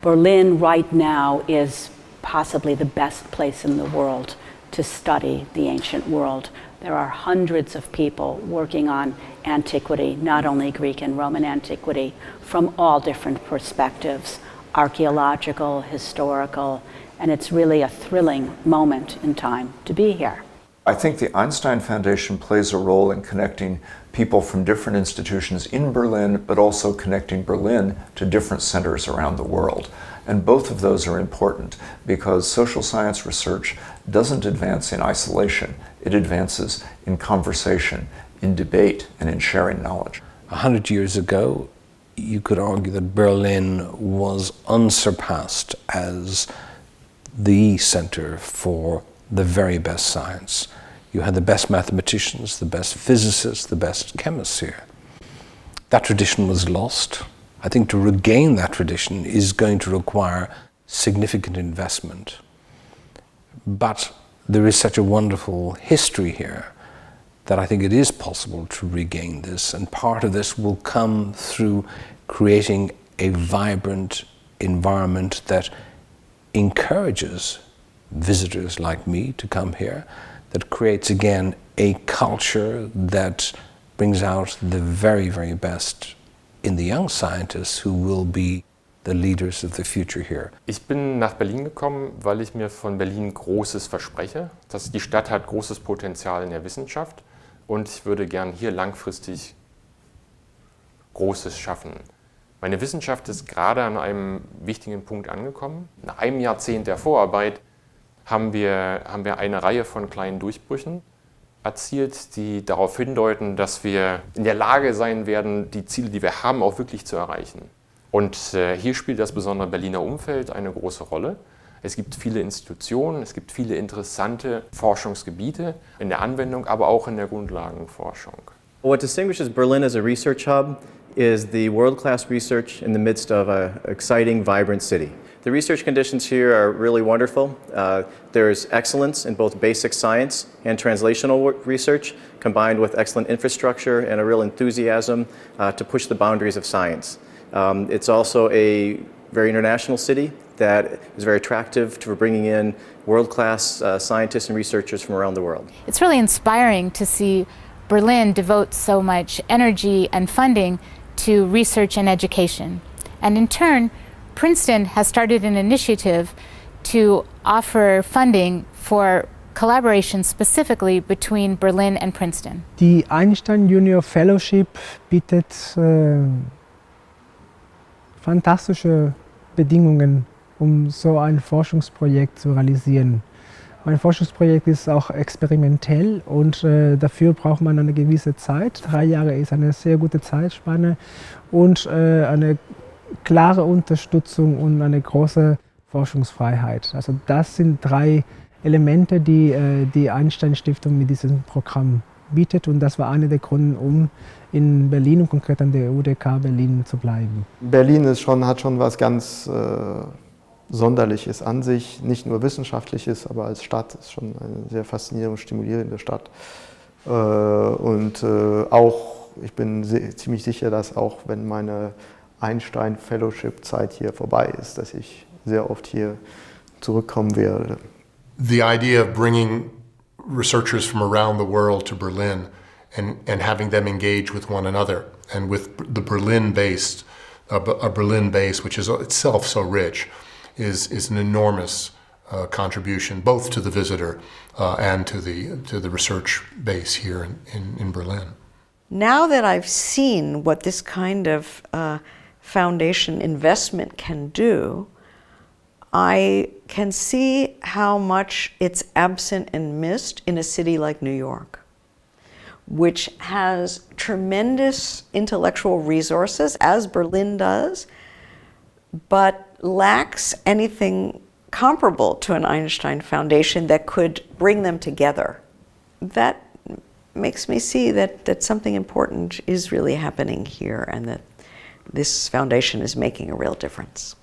Berlin right now is possibly the best place in the world to study the ancient world. There are hundreds of people working on antiquity, not only Greek and Roman antiquity, from all different perspectives, archaeological, historical, and it's really a thrilling moment in time to be here. I think the Einstein Foundation plays a role in connecting people from different institutions in Berlin, but also connecting Berlin to different centers around the world. And both of those are important because social science research doesn't advance in isolation. It advances in conversation, in debate, and in sharing knowledge. 100 years ago, you could argue that Berlin was unsurpassed as the center for the very best science. You had the best mathematicians, the best physicists, the best chemists here. That tradition was lost. I think to regain that tradition is going to require significant investment. But there is such a wonderful history here that I think it is possible to regain this, and part of this will come through creating a vibrant environment that encourages visitors like me to come here, that creates again a culture that brings out the very, very best in the young scientists who will be the leaders of the future here. Ich bin nach Berlin gekommen, weil ich mir von Berlin Großes verspreche. Die Stadt hat großes Potenzial in der Wissenschaft und ich würde gern hier langfristig Großes schaffen. Meine Wissenschaft ist gerade an einem wichtigen Punkt angekommen. Nach einem Jahrzehnt der Vorarbeit haben wir eine Reihe von kleinen Durchbrüchen erzielt, die darauf hindeuten, dass wir in der Lage sein werden, die Ziele, die wir haben, auch wirklich zu erreichen. Und hier spielt das besondere Berliner Umfeld eine große Rolle. Es gibt viele Institutionen, es gibt viele interessante Forschungsgebiete in der Anwendung, aber auch in der Grundlagenforschung. What distinguishes Berlin as a research hub is the world-class research in the midst of an exciting, vibrant city. The research conditions here are really wonderful. There's excellence in both basic science and translational research, combined with excellent infrastructure and a real enthusiasm to push the boundaries of science. It's also a very international city that is very attractive for bringing in world-class scientists and researchers from around the world. It's really inspiring to see Berlin devote so much energy and funding to research and education. And in turn, Princeton has started an initiative to offer funding for collaboration specifically between Berlin and Princeton. Die Einstein Fellowship bietet fantastische Bedingungen, um so ein Forschungsprojekt zu realisieren. Mein Forschungsprojekt ist auch experimentell und dafür braucht man eine gewisse Zeit. 3 Jahre ist eine sehr gute Zeitspanne und eine klare Unterstützung und eine große Forschungsfreiheit. Also das sind 3 Elemente, die die Einstein Stiftung mit diesem Programm bietet, und das war einer der Gründe, um in Berlin und konkret an der UDK Berlin zu bleiben. Berlin hat schon was ganz Sonderliches an sich, nicht nur Wissenschaftliches, aber als Stadt ist schon eine sehr faszinierende und stimulierende Stadt. Und auch, ich bin ziemlich sicher, dass auch wenn meine Einstein Fellowship Zeit hier vorbei ist, dass ich sehr oft hier zurückkommen werde. The idea of bringing researchers from around the world to Berlin and having them engage with one another, and with the Berlin base, which is itself so rich, is an enormous contribution both to the visitor and to the research base here in Berlin. Now that I've seen what this kind of foundation investment can do, I can see how much it's absent and missed in a city like New York, which has tremendous intellectual resources, as Berlin does, but lacks anything comparable to an Einstein Foundation that could bring them together. That makes me see that something important is really happening here, and that this foundation is making a real difference.